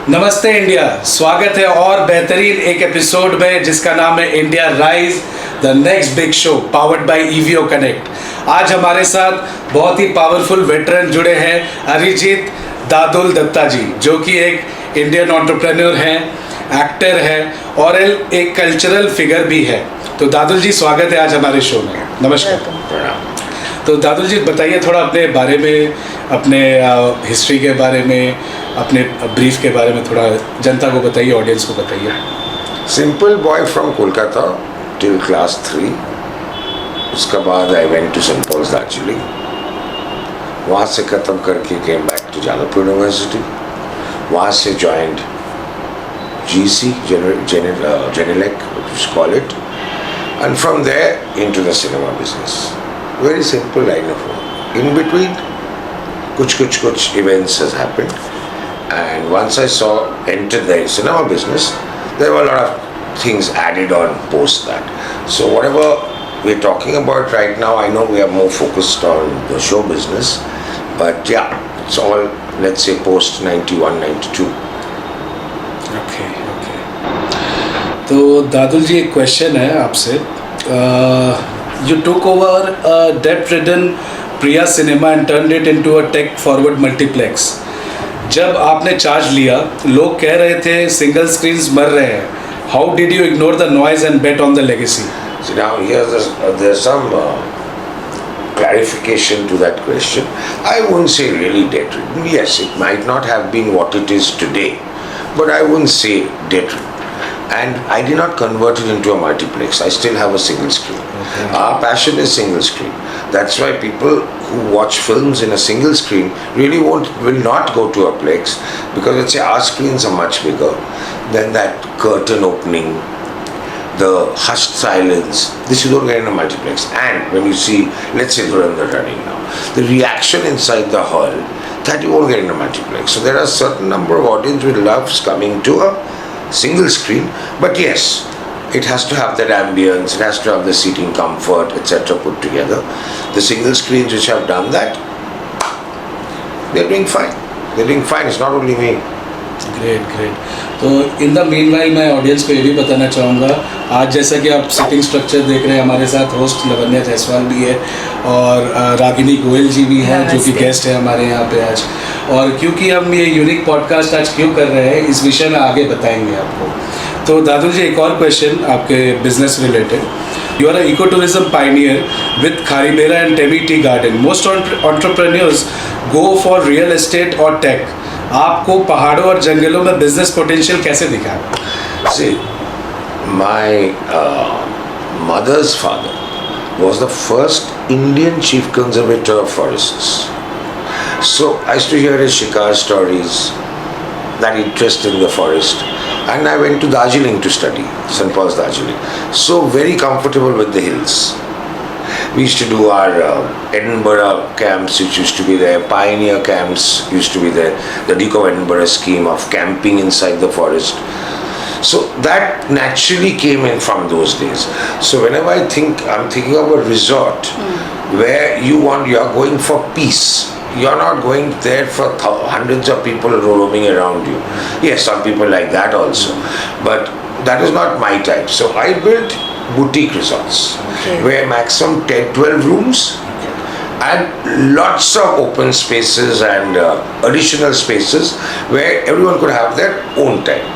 नमस्ते इंडिया, स्वागत है और बेहतरीन एक एपिसोड में जिसका नाम है India rise, the next big show powered by EVO connect. आज हमारे साथ बहुत ही पावरफुल वेटरन जुड़े हैं, अरिजीत दादुल दत्ता जी, जो कि एक इंडियन एंटरप्रेन्योर हैं, एक्टर है और एक कल्चरल फिगर भी है। तो दादुल जी, स्वागत है आज हमारे शो में। नमस्कार। तो दादुल जी, बताइए थोड़ा अपने बारे में, अपने हिस्ट्री के बारे में, अपने ब्रीफ के बारे में थोड़ा जनता को बताइए, ऑडियंस को बताइए। Simple boy from Kolkata till class 3। उसके बाद I went to Saint Paul's Darjeeling, वहाँ से ख़त्म करके came back to Jadavpur university, वहाँ से joined GC Genelec, call it, and from there into the cinema business. Very simple line of work. In between, kuch events has happened, and once I entered the cinema business, there were a lot of things added on post that. So whatever we're talking about right now, I know we are more focused on the show business, but yeah, it's all, let's say, post 91, 92. Okay. तो दादुल जी, एक question है आपसे। You took over a debt-ridden Priya Cinema and turned it into a tech-forward multiplex. जब आपने charge लिया, लोग कह रहे थे सिंगल स्क्रीन्स मर रहे हैं। How did you ignore the noise and bet on the legacy? So now there's some clarification to that question. I wouldn't say really debt-ridden. Yes, it might not have been what it is today, but I wouldn't say debt-ridden. And I did not convert it into a multiplex. I still have a single screen. Okay. Our passion is single screen. That's why people who watch films in a single screen really will not go to a plex, because let's say our screens are much bigger. Then that curtain opening, the hushed silence, this you don't get in a multiplex. And when you see, let's say Dhurandhar running now, the reaction inside the hall, that you won't get in a multiplex. So there are a certain number of audience who loves coming to a single screen, but yes, it has to have that ambience, it has to have the seating comfort, etc. put together. The single screens which have done that, they're doing fine. It's not only me. Great. तो in the meanwhile मैं audience को ये भी बताना चाहूँगा, आज जैसा कि आप सिटिंग स्ट्रक्चर देख रहे हैं, हमारे साथ होस्ट लक्ष्य जायसवाल भी है और रागिनी गोयल जी भी हैं, जो कि गेस्ट है हमारे यहाँ पे आज। और क्योंकि हम ये यूनिक पॉडकास्ट आज क्यों कर रहे हैं, इस विषय में आगे बताएंगे आपको। तो दादुल जी, एक और क्वेश्चन आपके business related. You are a eco tourism pioneer with Kharibera and Temi tea garden. Most entrepreneurs go for real estate और टेक। आपको पहाड़ों और जंगलों में बिजनेस पोटेंशियल कैसे दिखा? See, my mother's father was the first Indian chief conservator of forests. So I used to hear his shikar stories, that interest in the forest, and I went to Darjeeling to study, St. Paul's Darjeeling. So very comfortable with the hills. We used to do our Edinburgh camps, which used to be there. Pioneer camps used to be there. The Duke of Edinburgh scheme of camping inside the forest. So that naturally came in from those days. So whenever I'm thinking of a resort where you're going for peace. You're not going there for hundreds of people roaming around you. Yes, some people like that also, but that is not my type. So I built boutique resorts, where maximum 10-12 rooms and lots of open spaces and additional spaces where everyone could have their own time.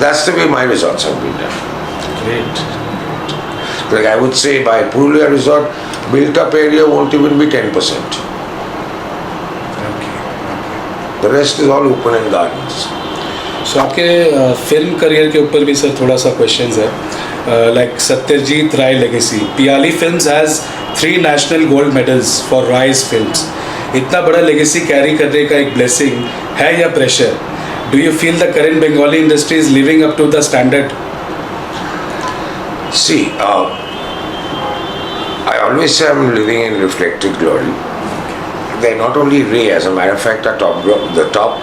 That's the way my resorts have been done. Great. Like I would say, by Purulia resort, built up area won't even be 10%. The rest is all open and gardens. So आपके film career के ऊपर भी sir थोड़ा सा questions है। Like Satyajit Ray legacy, Piyali films has 3 national gold medals for Ray's films. इतना बड़ा legacy carry करने का एक ब्लेसिंग है या pressure? Do you feel the current Bengali industry is living up to the standard? See, I always say I'm living in reflected glory. They're not only Ray, as a matter of fact, the top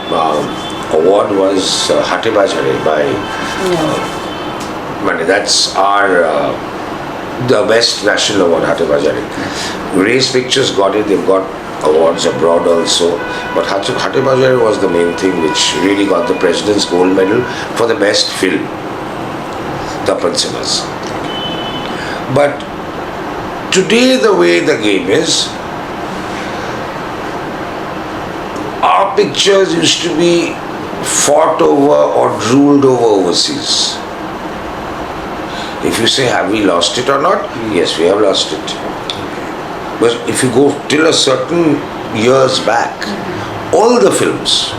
award was Hate Bajare by Mani. That's our The best national award, Hate Bajare. Race pictures got it, they've got awards abroad also. But Hate Bajare was the main thing which really got the President's Gold Medal for the best film. Tapan Cinemas. But today the way the game is, our pictures used to be fought over or drooled over overseas. If you say, have we lost it or not? Yes, we have lost it. But if you go till a certain years back, all the films,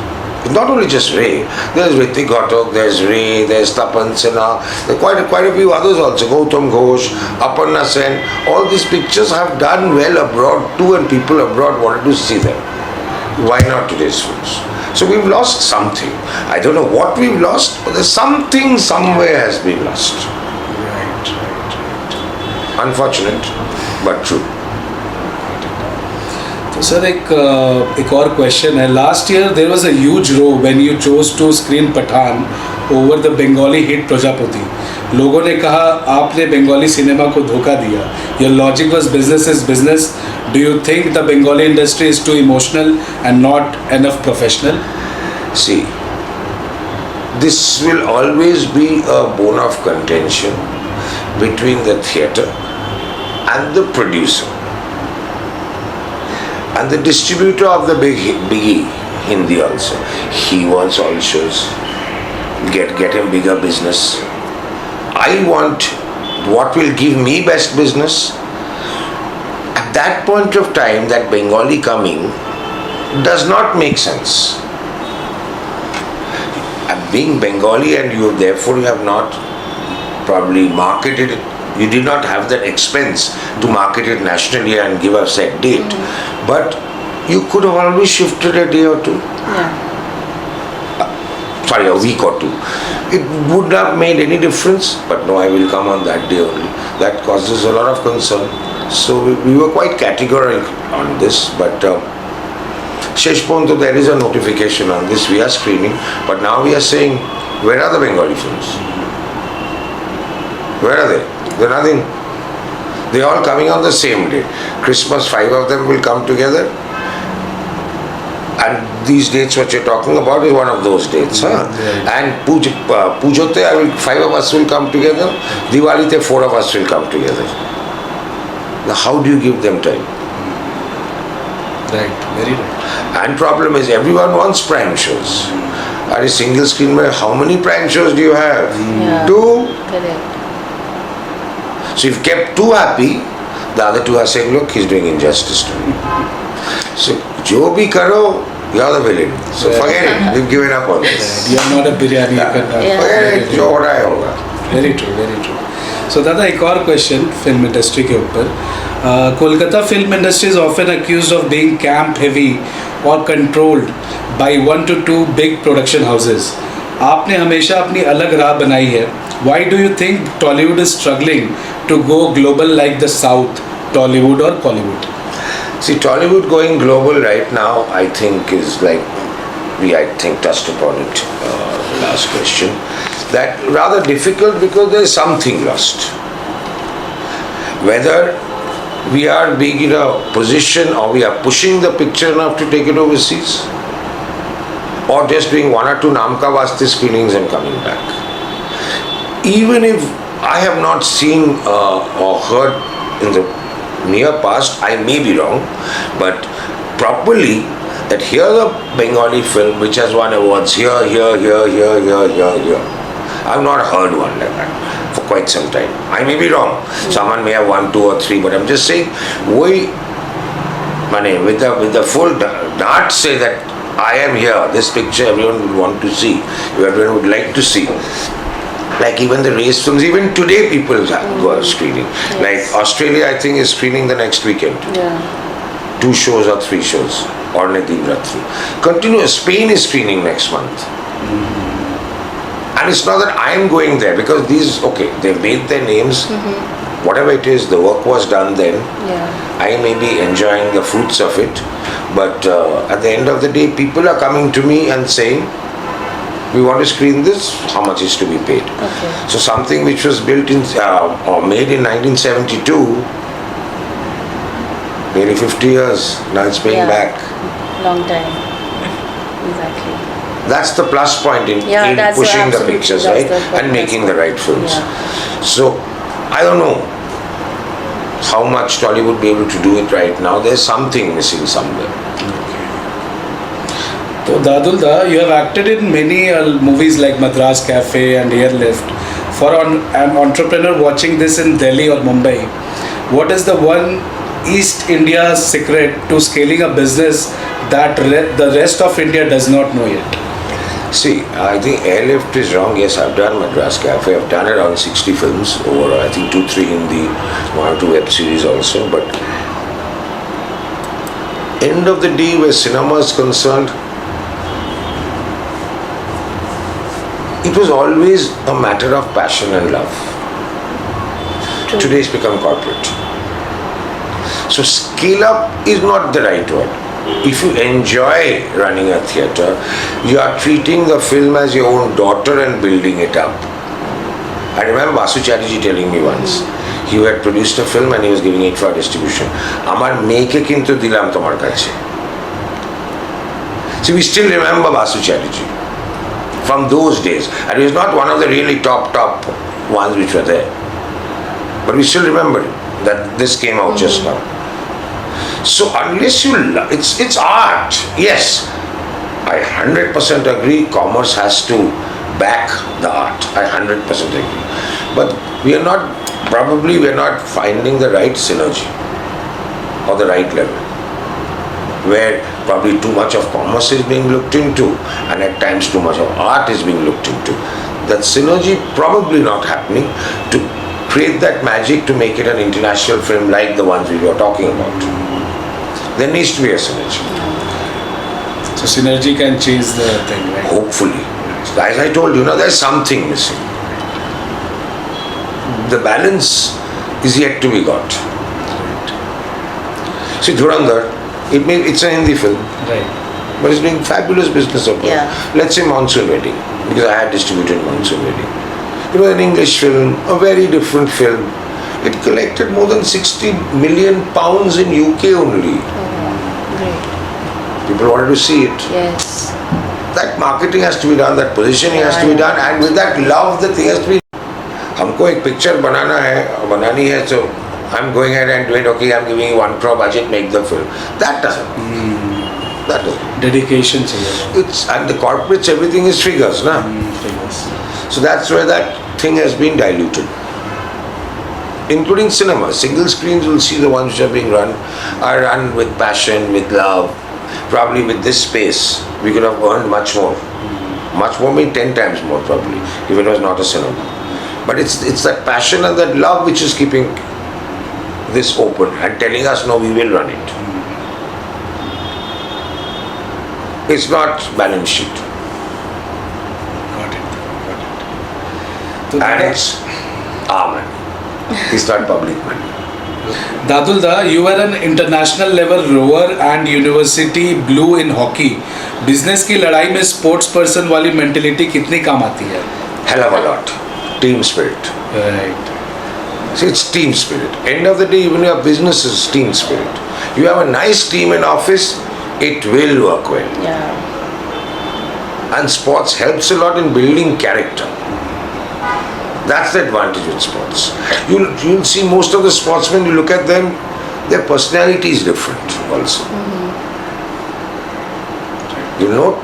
not only just Ray, there's Ritik Ghatak, there's Ray, there's Tapan Sinha, there are quite a few others also, Gautam Ghosh, Aparna Sen, all these pictures have done well abroad too, and people abroad wanted to see them. Why not today's films? So we've lost something. I don't know what we've lost, but there's something somewhere has been lost. Right. Unfortunate, but true. तो सर एक और question है. Last year there was a huge row when you chose to screen Pathaan over the Bengali hit Prajapati. लोगों ने कहा आपने Bengali cinema को धोखा दिया. Your logic was business is business. Do you think the Bengali industry is too emotional and not enough professional? See, this will always be a bone of contention between the theatre and the producer. And the distributor of the biggie, Hindi also. He wants all shows. Get him bigger business. I want what will give me best business. At that point of time, that Bengali coming does not make sense. And being Bengali and you therefore you have not probably marketed it. You did not have that expense to market it nationally and give a set date. But you could have always shifted a day or two. Sorry, a week or two. It would not have made any difference. But no, I will come on that day only. That causes a lot of concern. So we were quite categorical on this. But Sheshponto, there is a notification on this. We are screening. But now we are saying, where are the Bengali films? Where are they? They're nothing. They're all coming on the same day. Christmas, 5 of them will come together. And these dates what you're talking about is one of those dates. And Pujote, 5 of us will come together. Diwali, 4 of us will come together. Now how do you give them time? Right, very right. And problem is everyone wants prime shows. Are you single screen? How many prime shows do you have? 2? Correct. So if you kept 2 happy, the other 2 are saying, look, he's doing injustice to me. So, jo bhi karo, you're the villain. So forget it. We've given up on this. You're not a biryani. Forget it. जो हो रहा है होगा. Very true, very true. So दादा एक और question film industry के ऊपर. Kolkata film industry is often accused of being camp heavy or controlled by 1 to 2 big production houses. आपने हमेशा अपनी अलग राह बनाई है. Why do you think Tollywood is struggling to go global like the South, Tollywood or Collywood? See, Tollywood going global right now, I think is like, I think touched upon it last question, that rather difficult because there is something lost. Whether we are being in a position or we are pushing the picture enough to take it overseas, or just doing 1 or 2 Namka Vaste screenings and coming back. Even if I have not seen or heard in the near past, I may be wrong, but properly that here's a Bengali film which has won awards here. I've not heard one like that for quite some time. I may be wrong. Someone may have 1, 2 or 3, but I'm just saying, with the full dart say that I am here, this picture everyone would want to see, everyone would like to see. Like even the race films, even today people go screening. Yes. Like Australia, I think is screening the next weekend. 2 shows or 3 shows. Or Nidivratri. Continuous. Spain is screening next month. And it's not that I am going there because they've made their names. Whatever it is, the work was done then. I may be enjoying the fruits of it. But at the end of the day, people are coming to me and saying, We want to screen this, how much is to be paid? Okay. So something which was built in or made in 1972, nearly 50 years, now it's paying back. Long time. Exactly. That's the plus point in That's pushing the absolutely, pictures, that's right? the And making plus the right films. Yeah. So, I don't know how much Tollywood would be able to do it right now. There's something missing somewhere. So Dadulda, you have acted in many movies like Madras Cafe and Airlift. For an entrepreneur watching this in Delhi or Mumbai, what is the one East India secret to scaling a business that the rest of India does not know yet? See, I think Airlift is wrong. Yes, I've done Madras Cafe. I've done around 60 films overall. I think 2-3 Hindi, 1 or 2 web series also. But end of the day, where cinema is concerned, it was always a matter of passion and love. True. Today it's become corporate. So scale up is not the right word. If you enjoy running a theatre, you are treating the film as your own daughter and building it up. I remember Vasu Chatterjee telling me once, he had produced a film and he was giving it for distribution. Amar meke kintu dilam tomar kache. So we still remember Vasu Chatterjee from those days. And he was not one of the really top ones which were there. But we still remember that this came out just now. So unless you love, it's art. Yes, I 100% agree commerce has to back the art. I 100% agree. But we are not finding the right synergy or the right level, where probably too much of commerce is being looked into and at times too much of art is being looked into. That synergy probably not happening to create that magic to make it an international film like the ones we were talking about. There needs to be a synergy. So synergy can change the thing, right? Hopefully. As I told you, there's something missing. The balance is yet to be got. See, Dhurandhar, it's a Hindi film. Right. But it's doing fabulous business abroad. Yeah. Let's say Monsoon Wedding, because I had distributed Monsoon Wedding. It was an English film, a very different film. It collected more than 60 million pounds in UK only. Great. People wanted to see it. Yes. That marketing has to be done, that positioning has to be done, and with that love, the thing has to be. हमको एक picture बनानी है, so I'm going ahead and doing, okay, I'm giving you 1 crore budget, make the film. That doesn't. That doesn't. Dedication चाहिए. And the corporates, everything is figures, na? Figures. So that's where that thing has been diluted. Including cinema. Single screens, you'll see the ones which are being run are run with passion, with love. Probably with this space, we could have earned much more. Much more means 10 times more probably, if it was not a cinema. But it's that passion and that love which is keeping this open and telling us, no, we will run it. It's not balance sheet. Got it. And it's our money. It's not public money. Dadulda, you were an international level rower and university blue in hockey. Business की लड़ाई में sports person वाली mentality कितनी काम आती है? Hell of a lot. Team spirit. Right. See, it's team spirit. End of the day, even your business is team spirit. You have a nice team in office, it will work well. Yeah. And sports helps a lot in building character. That's the advantage with sports. You'll see most of the sportsmen, you look at them, their personality is different also.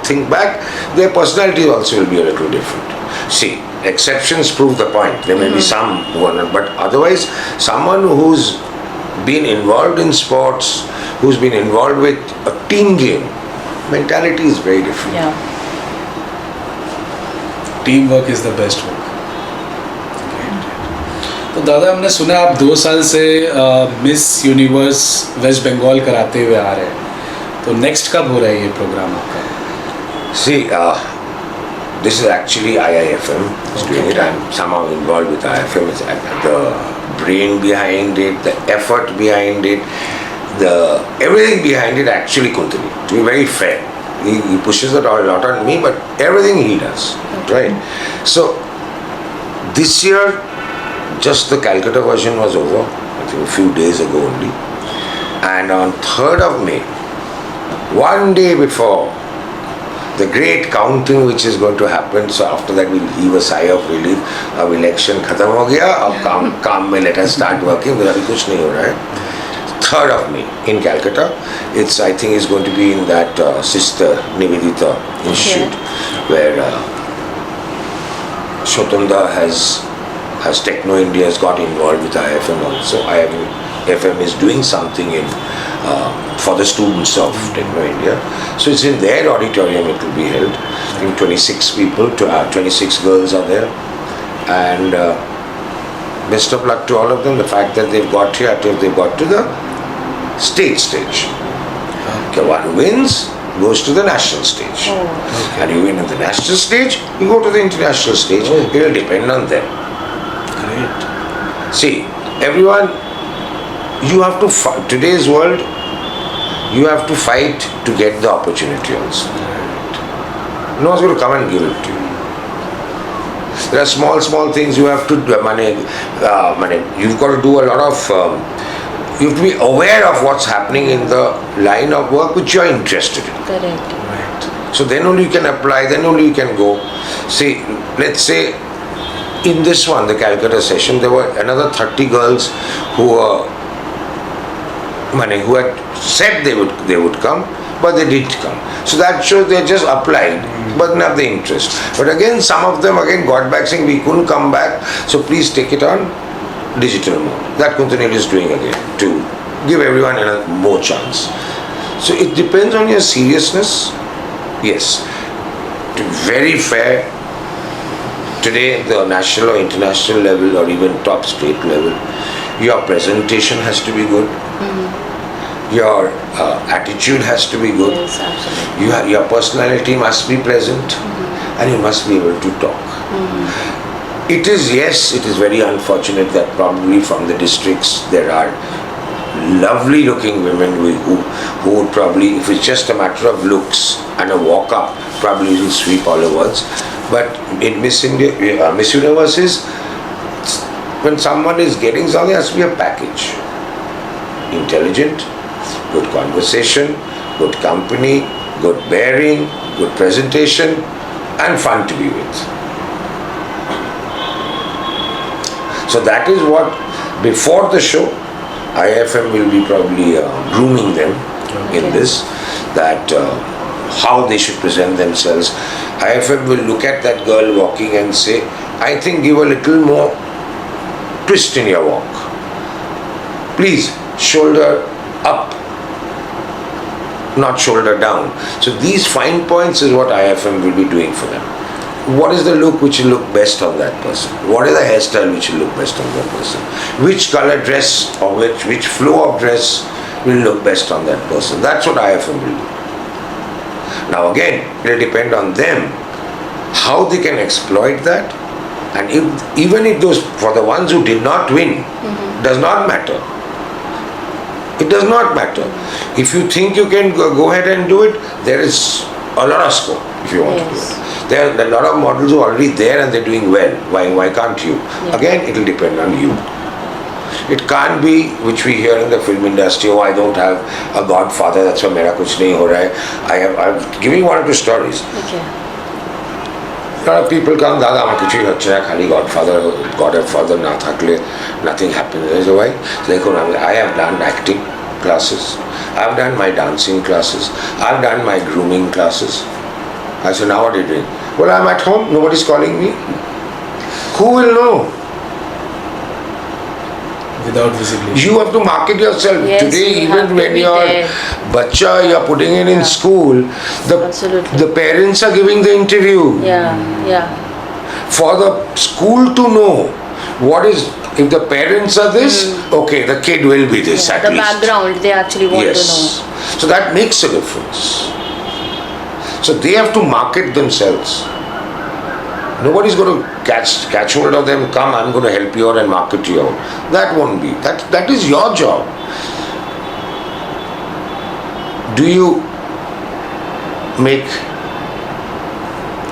Think back, their personality also will be a little different. See, exceptions prove the point. There may be some who are not, but otherwise, someone who's been involved in sports, who's been involved with a team game, mentality is very different. Yeah. Teamwork is the best work. तो दादा, हमने सुना आप 2 साल से miss universe waste Bengal कराते हुए आ रहे हैं, तो नेक्स्ट कब हो रहा है ये प्रोग्राम आपका? See, this is actually IIFM is doing it. I'm somehow involved with IIFM. It's the brain behind it, the effort behind it, the everything behind it actually Kuntali. To be very fair, He pushes it a lot on me, but everything he does, right? So this year, just the Calcutta version was over, I think a few days ago only. And on 3rd of May, one day before the great counting which is going to happen, so after that we'll heave a sigh of relief. अब election खत्म हो गया, अब काम में let us start working. फिर अभी कुछ नहीं हो रहा है. 3rd of May in Calcutta. I think it's going to be in that Sister Nivedita Institute where Shotanda has Techno India has got involved with IFM also. IFM is doing something in for the students of Techno India. So it's in their auditorium it will be held. I think 26 people, 26 girls are there. And best of luck to all of them. The fact that they've got here, they've got to the stage. The one who wins goes to the national stage. And you win at the national stage, you go to the international stage. It will depend on them. Great. See, everyone, you have to today's world, you have to fight to get the opportunity also. No one's going to come and give it to you. There are small things you have to do. You've got to do a lot of. You have to be aware of what's happening in the line of work which you are interested in. Correct. Right. So then only you can apply. Then only you can go. See, let's say in this one, the Calcutta session, there were another 30 girls who had said they would come, but they didn't come. So that shows they just applied, but not the interest. But again, some of them got back saying we couldn't come back, so please take it on digital mode. That Kuntanil is doing again to give everyone a more chance. So it depends on your seriousness. Yes, to very fair. Today, the national or international level or even top state level, your presentation has to be good. Your attitude has to be good. Yes, absolutely. Your personality must be pleasant, and you must be able to talk. It is very unfortunate that probably from the districts there are lovely looking women who would probably, if it's just a matter of looks and a walk up, probably will sweep all awards. But in Miss Universe is, when someone is getting something, there has to be a package. Intelligent, good conversation, good company, good bearing, good presentation, and fun to be with. So that is what, before the show, IFM will be probably grooming them in this, that how they should present themselves. IFM will look at that girl walking and say, I think give a little more twist in your walk. Please, shoulder up, not shoulder down. So these fine points is what IFM will be doing for them. What is the look which will look best on that person? What is the hairstyle which will look best on that person? Which color dress or which flow of dress will look best on that person? That's what IFM will do. Now again, it will depend on them how they can exploit that. And even if those, for the ones who did not win, does not matter. It does not matter. If you think you can go ahead and do it, there is a lot of scope if you want to do it. There are a lot of models who are already there and they're doing well. Why can't you? Again, it will depend on you. It can't be, which we hear in the film industry, oh, I don't have a godfather, that's why mera kuch nahi ho raha hai. I'm giving one or two stories. Okay. A lot of people come, Dada, আমার কিছুই হচ্ছে না, খালি godfather না থাকলে nothing happens. So why? I have done acting classes, I have done my dancing classes, I have done my grooming classes. I said, now what are you doing? Well, I'm at home, nobody's calling me. Who will know? Without visibility. You have to market yourself. Yes, today, you even have to when be your there. bacha you're putting it in school, Absolutely. the parents are giving the interview. Yeah. For the school to know what is, if the parents are this, okay, the kid will be this at The least. background they actually want to know. So that makes a difference. So they have to market themselves. Nobody's going to catch hold of them, come, I'm going to help you out and market you out. That won't be. That is your job. Do you make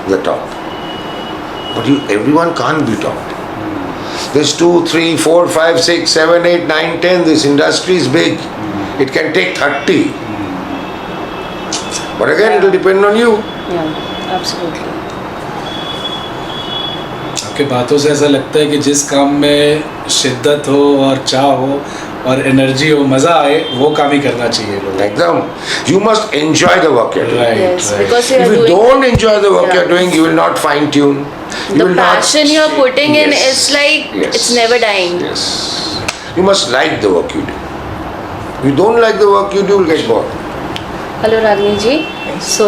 the top. But everyone can't be top. There's 2, 3, 4, 5, 6, 7, 8, 9, 10. This industry is big. It can take 30. But again, it will depend on you. Yeah, absolutely. आपके बातों से ऐसा लगता है कि जिस काम में शिद्दत हो और चाह हो और एनर्जी हो, मज़ा आए, वो काम ही करना चाहिए लोगों को. Ekdam. You must enjoy the work you're doing. Right, Yes, right. because you are If you doing don't enjoy the work Yeah. you're doing, you will not fine tune. the passion you're putting in. Yes. It's like Yes. it's never dying. Yes. You must like the work you do. If you don't like the work you do, you'll get bored. Hello Ragni ji. So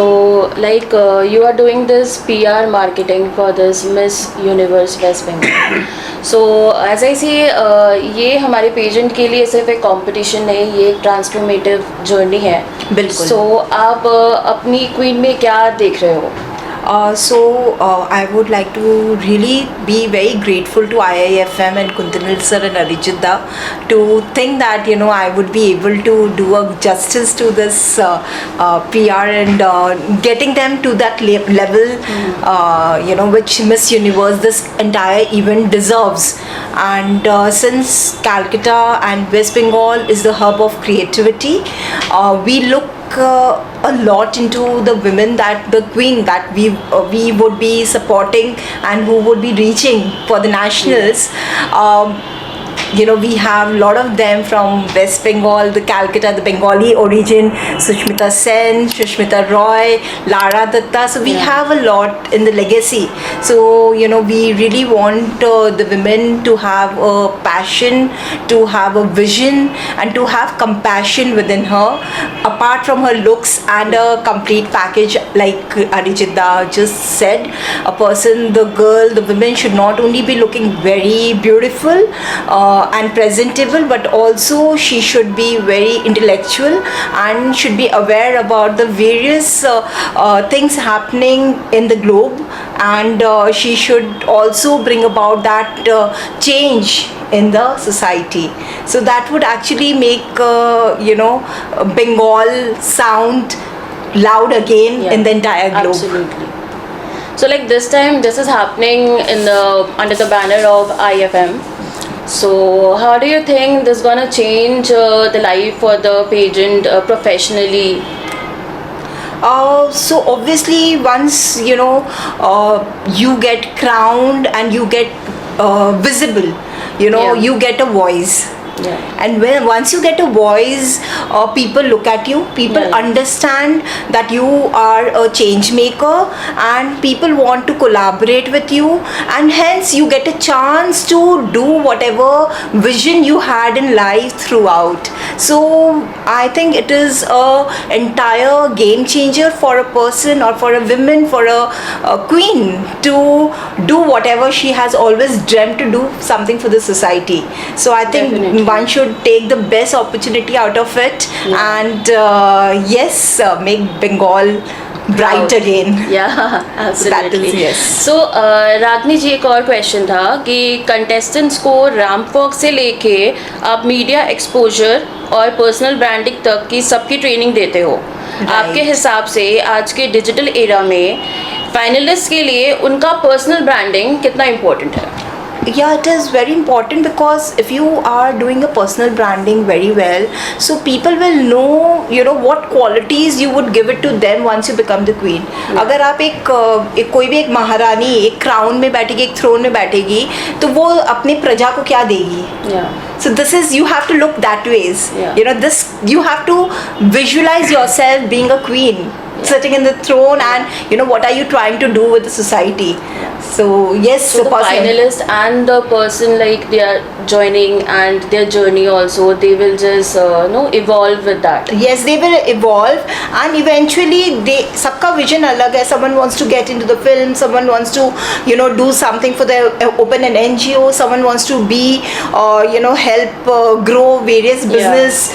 like you are doing this PR marketing for this Miss Universe West Bengal. So as I see ये हमारे pageant के लिए सिर्फ एक competition नहीं, ये एक transformative journey है. बिल्कुल. So आप अपनी क्वीन में क्या देख रहे हो? I would like to really be very grateful to IIFM and Kuntanil sir and Arijit Dutta to think that I would be able to do a justice to this PR and getting them to that level which Miss Universe, this entire event deserves. And since Calcutta and West Bengal is the hub of creativity, we look a lot into the women, that the queen that we would be supporting and who would be reaching for the nationals. We have a lot of them from West Bengal, the Calcutta, the Bengali origin, Sushmita Sen, Shushmita Roy, Lara Dutta. So we have a lot in the legacy. So, we really want the women to have a passion, to have a vision, and to have compassion within her, apart from her looks and a complete package, like Arijit Dutta just said. A person, the girl, the women should not only be looking very beautiful and presentable, but also she should be very intellectual and should be aware about the various things happening in the globe, and she should also bring about that change in the society. So that would actually make Bengal sound loud again in the entire globe. Absolutely. So like this time, this is happening under the banner of IFM. So how do you think this is gonna change the life for the pageant professionally? So obviously once you get crowned and you get visible, you get a voice. Yeah. And once you get a voice, people look at you, people understand that you are a change maker, and people want to collaborate with you, and hence you get a chance to do whatever vision you had in life throughout. So I think it is a entire game changer for a person or for a woman, for a queen, to do whatever she has always dreamt to do, something for the society. So I think Definitely. one should take the best opportunity out of it, and make Bengal bright Proud. again. Yeah, absolutely. That is, yes. So रागनी जी, एक और question था कि contestants को ramp walk से लेके आप media exposure और personal branding तक की सबकी ट्रेनिंग देते हो. आपके हिसाब से आज के डिजिटल एरा में फाइनलिस्ट के लिए उनका पर्सनल ब्रांडिंग कितना इम्पोर्टेंट है? Yeah, it is very important, because if you are doing a personal branding very well, so people will know what qualities you would give it to them once you become the queen. अगर आप एक कोई भी एक महारानी एक crown में बैठेगी, एक थ्रोन में बैठेगी, तो वो अपने प्रजा को क्या देगी? So this is, you have to look that ways. This, you have to visualize yourself being a queen, sitting in the throne, and what are you trying to do with the society. So yes, So the finalist and the person, like, they are joining and their journey also, they will just evolve with that. Yes, they will evolve, and eventually सबका vision अलग है. Someone wants to get into the film, someone wants to do something for open an NGO, someone wants to be help grow various business,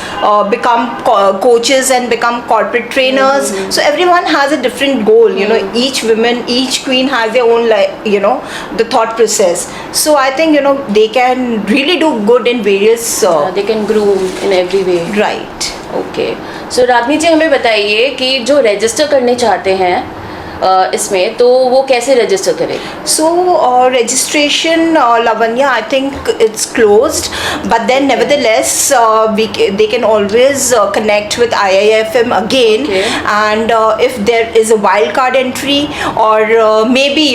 become coaches and become corporate trainers. So everyone has a different goal. Each woman, each queen has their own the thought process. So I think they can really do good in various They can groom in every way. right. Okay. सो रागनी जी हमें बताइए कि जो register करने चाहते हैं इसमें, तो वो कैसे रजिस्टर करें? So registration, Lavanya, I think it's closed, but then nevertheless they can always connect with IIFM again, Okay. and if there is a wild card entry or maybe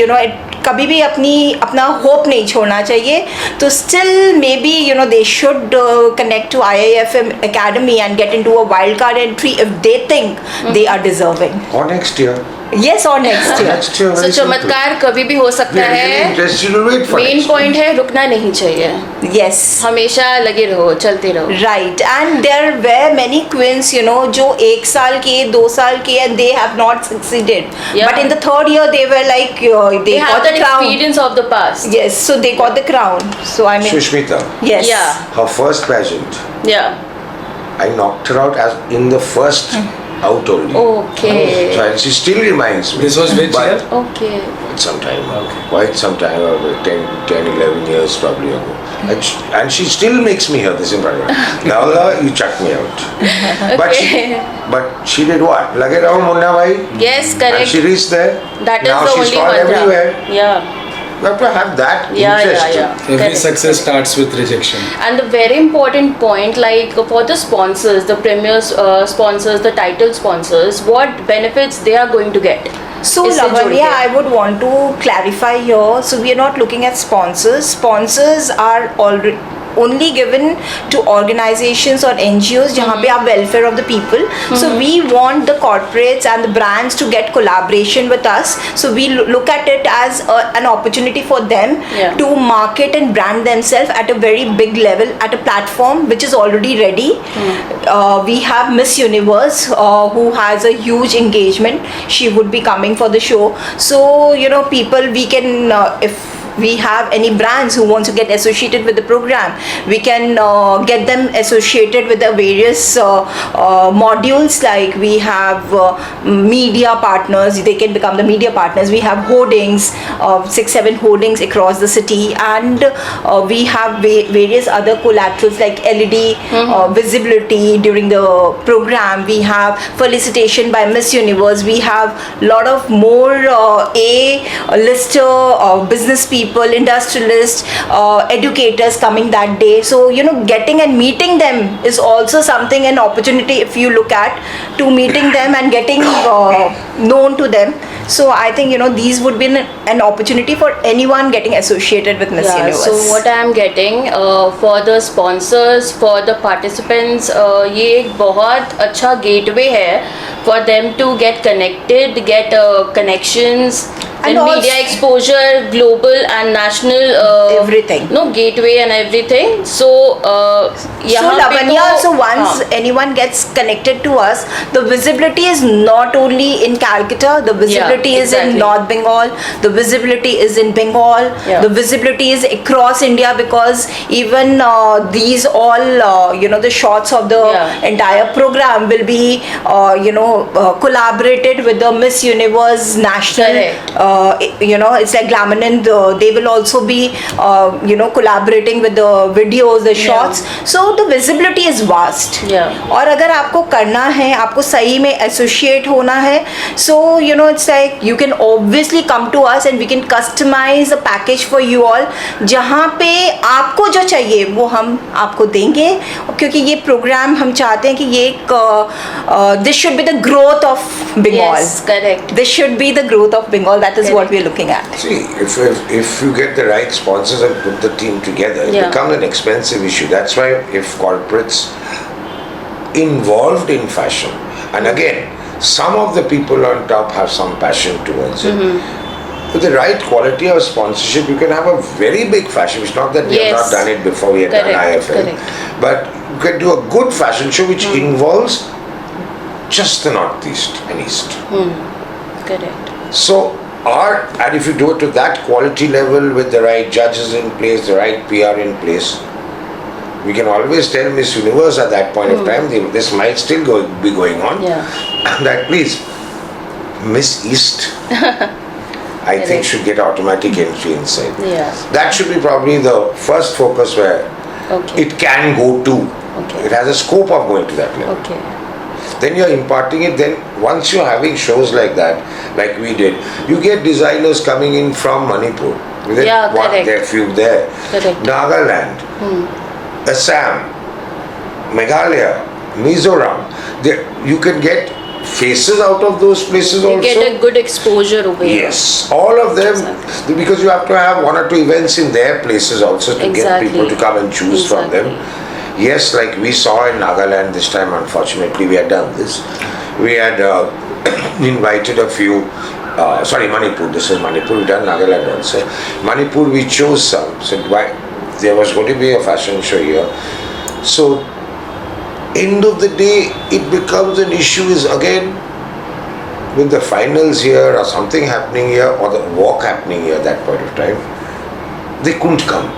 कभी भी अपना होप नहीं छोड़ना चाहिए, तो still maybe they should connect to IIFM Academy and get into a wild card entry if they think they are deserving. Or next year. Yes, or next year. Next year, so very simple. चमत्कार कभी भी हो सकता We are really है. interested to wait for main next point है रुकना नहीं चाहिए, Yes. हमेशा लगे रहो, चलते रहो. Right, and there were many queens, जो 1 साल के 2 साल के and they have not succeeded. Yeah. But in the 3rd year they were like they They got have the that crown. experience of the past. Yes, so they got the crown. So I mean, Sushmita, yes. Yeah. her first pageant, Yeah. I knocked her out as in the first out only. Okay. So, and she still reminds me. This was which But year? Okay. Some time, Okay. quite some time, 10, 11 years probably ago. And she still makes me hear this in front of her. Now, you chuck me out. But she did what? Lage raho Munna bhai. Yes, And correct. she reached there. That is now the she's only gone mantra. everywhere. Yeah. You have to have that Yeah, interest. yeah. Every Correct. success starts with rejection. And the very important point, like for the sponsors, the premier sponsors, the title sponsors, what benefits they are going to get? So इससे जुड़ Lavanya, के. I would want to clarify here. So we are not looking at sponsors. Sponsors are already only given to organizations or NGOs जहाँ पे आप welfare of the people. So we want the corporates and the brands to get collaboration with us. So we look at it as an opportunity for them Yeah. to market and brand themselves at a very big level, at a platform which is already ready. We have Miss Universe who has a huge engagement. She would be coming for the show. So people, we can if we have any brands who want to get associated with the program, we can get them associated with the various modules. Like we have media partners, they can become the media partners. We have hoardings, 6-7 hoardings across the city, and we have various other collaterals like LED visibility during the program. We have felicitation by Miss Universe. We have lot of more A-lister business people, industrialists, educators coming that day. So getting and meeting them is also something, an opportunity if you look at, to meeting them and getting known to them. So I think these would be an opportunity for anyone getting associated with Miss Universe. So what I am getting for the sponsors, for the participants, ये एक बहुत अच्छा gateway है for them to get connected, get connections, And and also- media exposure, global and national. Everything. No, gateway and everything. So So यहाँ पे Lavanya, तो- so once हाँ. anyone gets connected to us, the visibility is not only in Calcutta, the visibility is in exactly. North Bengal, the visibility is in Bengal, Yeah. the visibility is across India, because even these all, the shots of the Yeah. entire program will be, collaborated with the Miss Universe National, Correct. it's like glamour, and they will also be, collaborating with the videos, the shots. So the visibility is vast. Yeah. और अगर आपको करना है, आपको सही में associate होना है, so it's like you can obviously come to us and we can customize a package for you all, जहाँ पे आपको जो चाहिए वो हम आपको देंगे, क्योंकि ये प्रोग्राम हम चाहते हैं कि ये एक this should be the growth of Bengal. Yes, correct. This should be the growth of Bengal. That is what we are looking at. See, if you get the right sponsors and put the team together, it Yeah. becomes an expensive issue. That's why if corporates involved in fashion, and again, some of the people on top have some passion towards it. With the right quality of sponsorship, you can have a very big fashion. It's not that we have Yes. not done it before we had done Correct, IFL, correct. but you can do a good fashion show which involves just the Northeast and East. Correct. So, and if you do it to that quality level with the right judges in place, the right PR in place, we can always tell Miss Universe at that point of time, this might still be going on, Yeah. that please, Miss East, I think should get automatic entry inside. Yeah. That should be probably the first focus where Okay. it can go to. Okay. It has a scope of going to that level. Okay. then you're imparting it. Then once you're having shows like that, like we did, you get designers coming in from Manipur. Yeah, correct. There are few there. Correct. Nagaland, Assam, Meghalaya, Mizoram. You can get faces out of those places You also. get a good exposure over here. Yes, all of them, because you have to have one or two events in their places also to get people to come and choose from them. Yes, like we saw in Nagaland this time, unfortunately we had done this. We had invited a few, Manipur, this is Manipur, we done Nagaland also. Manipur we chose some, said why, there was going to be a fashion show here. So, end of the day, it becomes an issue is again, with the finals here or something happening here or the walk happening here at that point of time, they couldn't come.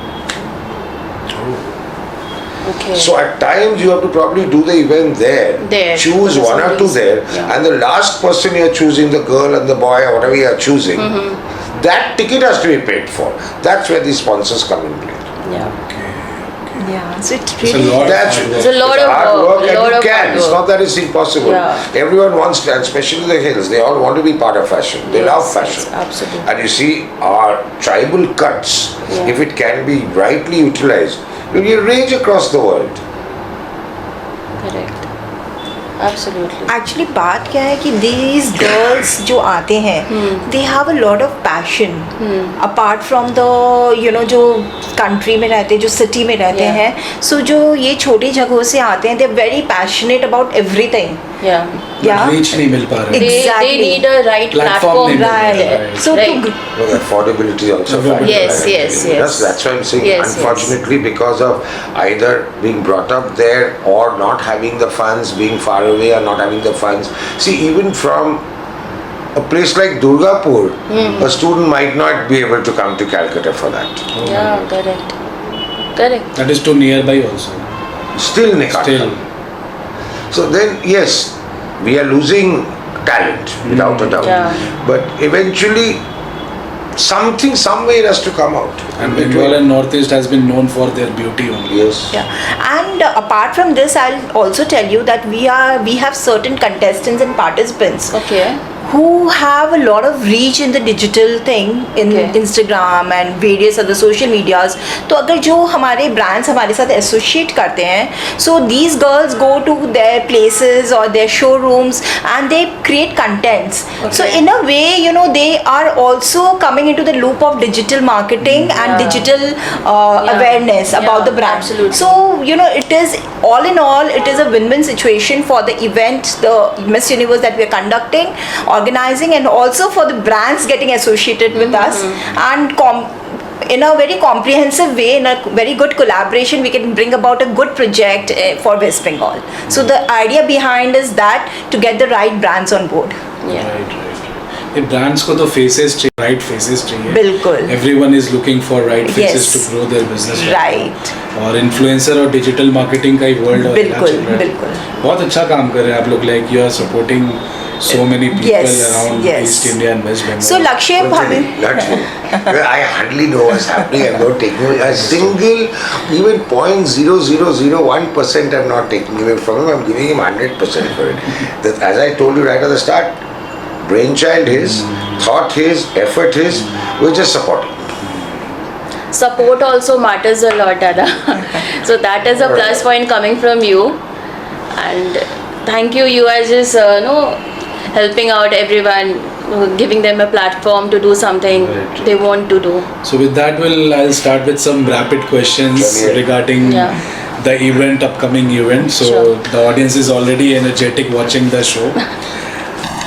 Okay. So at times you have to probably do the event there, choose one or two there, and the last person you're choosing, the girl and the boy or whatever you're choosing, that ticket has to be paid for. That's where the sponsors come in play. Yeah, so it's It's a really lot. It's a lot of hard work, work, a lot and you of can. hard It's work. not that it's impossible. Yeah. Everyone wants to, and especially the hills, they all want to be part of fashion. They love fashion. Yes, absolutely. And you see, our tribal cuts, if it can be rightly utilized, will range across the world. Correct. Absolutely. Actually बात क्या है कि these girls जो आते हैं they have a lot of passion apart from the जो country में रहते हैं, जो city में रहते हैं, so जो ये छोटी जगहों से आते हैं, they're very passionate about everything. Yeah. Yeah. Reach नहीं मिल पा रहा है. Exactly. They need a right Platform platform. नहीं मिल रहा है. Right. So Right. No, the affordability is also a factor. Yes. That's why I'm saying, Yes, unfortunately, because of either being brought up there or not having the funds, being far away or not having the funds. See, even from a place like Durgapur, a student might not be able to come to Calcutta for that. Yeah, correct. Correct. That is too nearby also. Still, they can't Still. come. So then, yes, we are losing talent without a doubt. Yeah. But eventually, somewhere has to come out. And Bengal and Northeast has been known for their beauty only. Yes. Yeah, and apart from this, I'll also tell you that we have certain contestants and participants Okay. who have a lot of reach in the digital thing in Instagram and various other social medias. तो अगर जो हमारे brands हमारे साथ associate करते हैं, so these girls go to their places or their showrooms and they create contents. So in a way, they are also coming into the loop of digital marketing and digital awareness about the brand. Absolutely. So it is all in all, it is a win-win situation for the event, the Miss Universe that we are conducting, organizing, and also for the brands getting associated with us, and in a very comprehensive way, in a very good collaboration, we can bring about a good project for West Bengal. So the idea behind is that to get the right brands on board. Yeah. Right. ये brands को तो faces चाहिए, right faces चाहिए. बिल्कुल. Everyone is looking for right faces Yes. to grow their business. Right. और influencer और digital marketing का ही world बिल्कुल, बिल्कुल. बहुत अच्छा काम कर रहे हैं आप लोग. Like you are supporting so many people Yes, around yes. East India and West Bengal. So Lakshya, I hardly know what's happening. I'm not taking a single, even 0.0001% I'm not taking away from him. I'm giving him 100% for it. That, as I told you right at the start, brainchild his, thought his, effort his, we're just supporting. Support also matters a lot, Dada. So that is a plus point coming from you. And thank you. You are just helping out everyone, giving them a platform to do something they want to do. So with that, I'll start with some rapid questions regarding the event, upcoming event. So the audience is already energetic watching the show.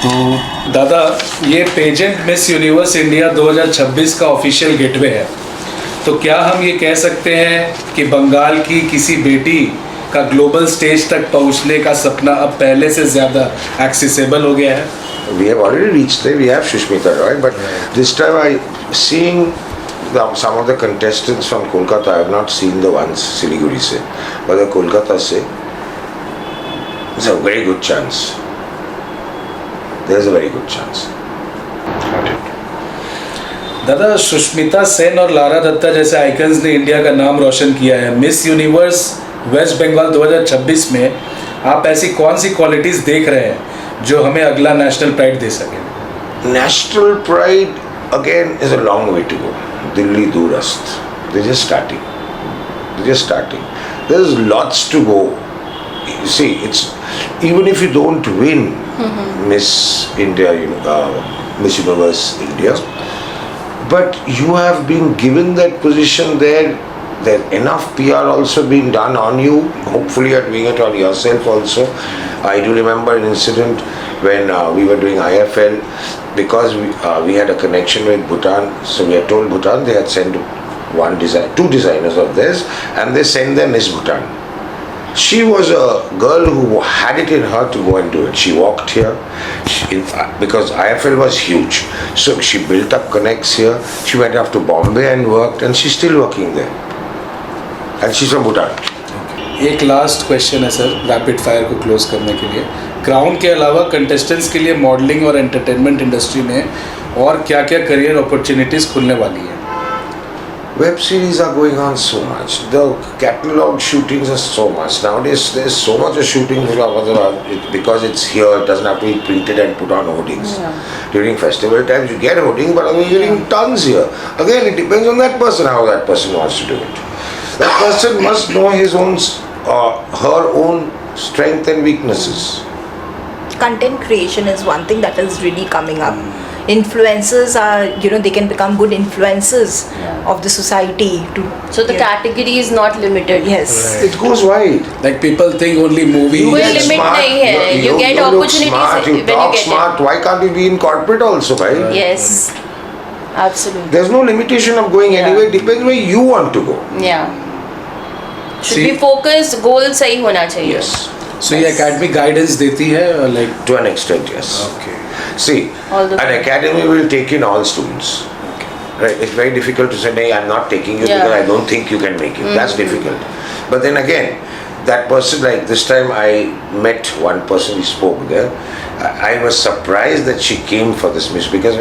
तो दादा, ये pageant miss universe India 2026 का official gateway है. तो क्या हम ये कह सकते हैं कि बंगाल की किसी बेटी का ग्लोबल स्टेज तक पहुंचने का सपना अब पहले से ज़्यादा एक्सेसिबल हो गया है? We have already reached there. We have Sushmita Roy, but this time seeing some of the contestants from Kolkata. I have not seen the ones Siliguri se, but the Kolkata se. It's a very good chance. There's a very good chance. दादा, सुष्मिता सेन और Lara Dutta जैसे icons ने India का नाम रोशन किया है. Miss universe waste Bengal 2026 में आप ऐसी कौन सी क्वालिटीज देख रहे हैं जो हमें अगला नेशनल प्राइड दे सके? National pride again is a long way to go. Delhi Durast. They're just starting. There's lots to go. You see, it's even if you don't win Miss India, Miss Universe India, but you have been given that position there. There's enough PR also being done on you. Hopefully, you're doing it on yourself also. I do remember an incident when we were doing IFL, because we had a connection with Bhutan. So we had told Bhutan they had sent two designers of theirs, and they sent them Miss Bhutan. She was a girl who had it in her to go and do it. She walked here because IFL was huge. So she built up connects here. She went off to Bombay and worked, and she's still working there. And she's from Bhutan. एक last question है sir, rapid fire को close करने के लिए। Crown के अलावा contestants के लिए मॉडलिंग और एंटरटेनमेंट इंडस्ट्री में और क्या क्या करियर अपॉर्चुनिटीज खुलने वाली है? Web series are going on so much. The catalog shootings are so much. Nowadays there's so much of shooting because it's here. It doesn't have to be printed and put on hoardings. Yeah. During festival times you get hoarding, but we're getting tons here. Again, it depends on that person, how that person wants to do it. That person must know his own, her own strength and weaknesses. Content creation is one thing that is really coming up. Influencers are, they can become good influencers of the society too. So the category is not limited. Yes. Right. It goes wide. Like people think only movies. कोई Get limit smart, नहीं है. You get look opportunities smart, you when you talk get smart. Why can't you be in corporate also, right? it. Yes. Absolutely. There's no limitation of going Yeah. anywhere. It depends where you want to go. Yeah. Should See- be focused, goal सही होना चाहिए. Yes. So ये academic guidance देती है like. To an extent, yes. Okay. See, All the an academy will take in all students. Right? It's very difficult to say, "Nay, I'm not taking you Yeah. because I don't think you can make it." That's difficult. But then again, that person, like this time I met one person, we spoke there. I was surprised that she came for this Miss because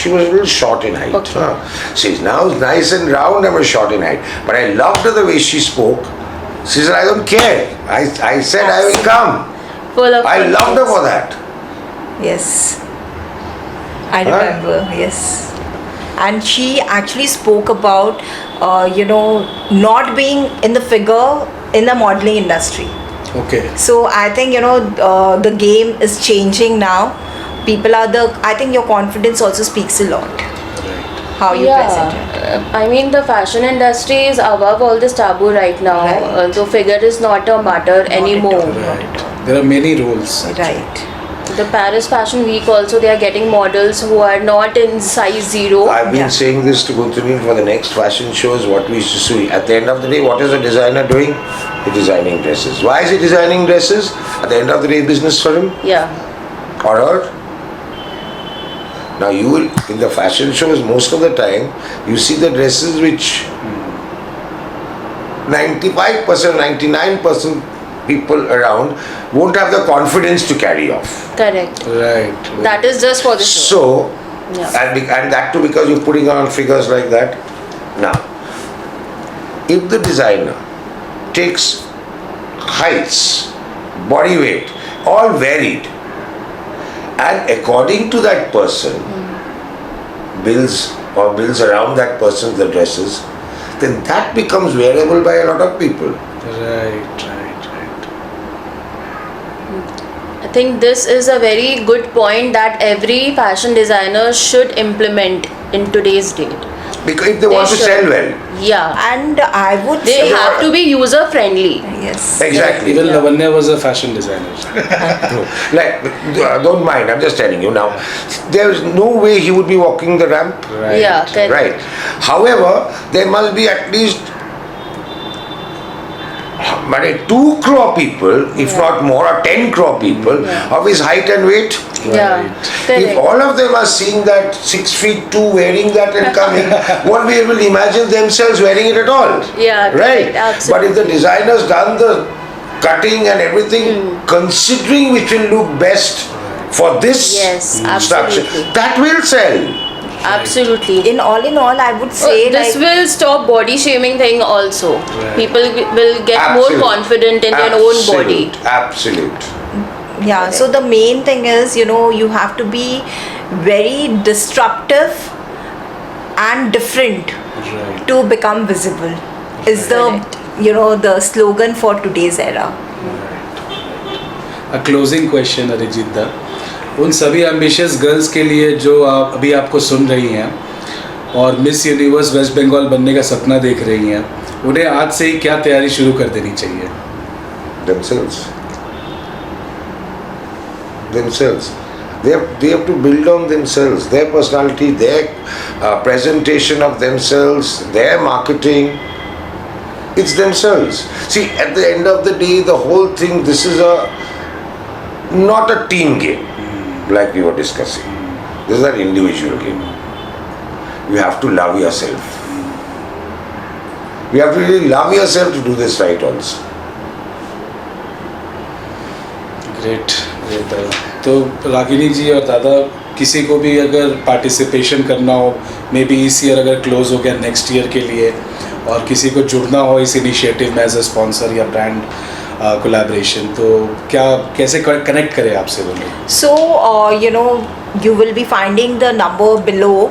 she was a little short in height. Okay. She's now nice and round and was short in height. But I loved her the way she spoke. She said, "I don't care." I said, "I will come." Full of I loved her confidence. for that. Yes. I remember, yes. And she actually spoke about, not being in the figure in the modeling industry. Okay. So I think, the game is changing now. I think your confidence also speaks a lot. Right. How you present it. I mean the fashion industry is above all this taboo right now. Right. The figure is not a matter anymore. Right. There are many roles. Right. The Paris Fashion Week also, they are getting models who are not in size 0. I've been Yeah. saying this to Guntunin for the next fashion shows, what we used to see. At the end of the day, what is a designer doing? He's designing dresses. Why is he designing dresses? At the end of the day, business for him Yeah. or her. Now you will, in the fashion shows, most of the time, you see the dresses which 95%, 99% people around won't have the confidence to carry off. Correct. Right. That is just for the show. So, Yeah. and that too because you're putting on figures like that. Now, if the designer takes heights, body weight, all varied, and according to that person, builds around that person the dresses, then that becomes wearable by a lot of people. Right. I think this is a very good point that every fashion designer should implement in today's date. Because if they want to should. sell well. Yeah. And I would They say, have to be user friendly. yes. Exactly. Even Yeah. Lavanya was a fashion designer. Like, don't mind, I'm just telling you now. There is no way he would be walking the ramp. Right. Yeah, correct. Right. However, there must be at least 2 crore people, if Yeah. not more, or 10 crore people of his height and weight. Yeah. Right. If Correct. all of them are seeing that 6'2" wearing that and coming, won't be able to imagine themselves wearing it at all. Yeah, correct, Right. absolutely. But if the designer's done the cutting and everything, considering which will look best for this Yes, structure, absolutely. that will sell. Absolutely. In all, I would say This like will stop body shaming thing also. Right. People will get more Absolute. confident in their own body. Absolute. yeah. So the main thing is, you have to be very disruptive and different Right. to become visible. Is the the slogan for today's era. A closing question, Arijit दा, उन सभी ambitious girls के लिए जो अभी आपको सुन रही हैं और मिस यूनिवर्स वेस्ट बंगाल बनने का सपना देख रही हैं, उन्हें आज से ही क्या तैयारी शुरू कर देनी चाहिए? Themselves. They have to build on themselves, their personality, their presentation of themselves, their marketing. It's themselves. See, at the end of the day, the whole thing, this is not a team game like we were discussing. This is an individual game. You have to love yourself. You have to really love yourself to do this right also. Great दादा. तो रागिनी जी और दादा, किसी को भी अगर participation करना हो, मे बी इस ईयर अगर क्लोज हो गया नेक्स्ट ईयर के लिए, और किसी को जुड़ना हो इस इनिशिएटिव में एज अ स्पॉन्सर या ब्रांड कोलैबोरेशन, तो कैसे कनेक्ट करें आपसे बोले? So, you will be finding the number below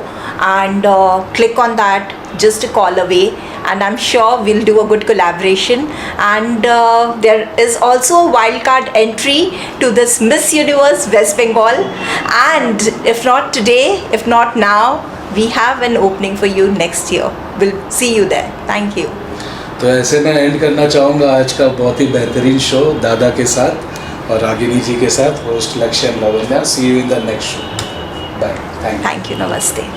and click on that, just a call away, and I'm sure we'll do a good collaboration. And there is also a wildcard entry to this Miss Universe West Bengal, and if not today, if not now, we have an opening for you next year. We'll see you there. Thank you. तो ऐसे मैं and करना चाहूँगा आज का बहुत ही बेहतरीन show दादा के साथ और रागिनी जी के साथ, host Lakshya and Lavanya. See you in the next show. Bye. Thank you. Thank you. Namaste.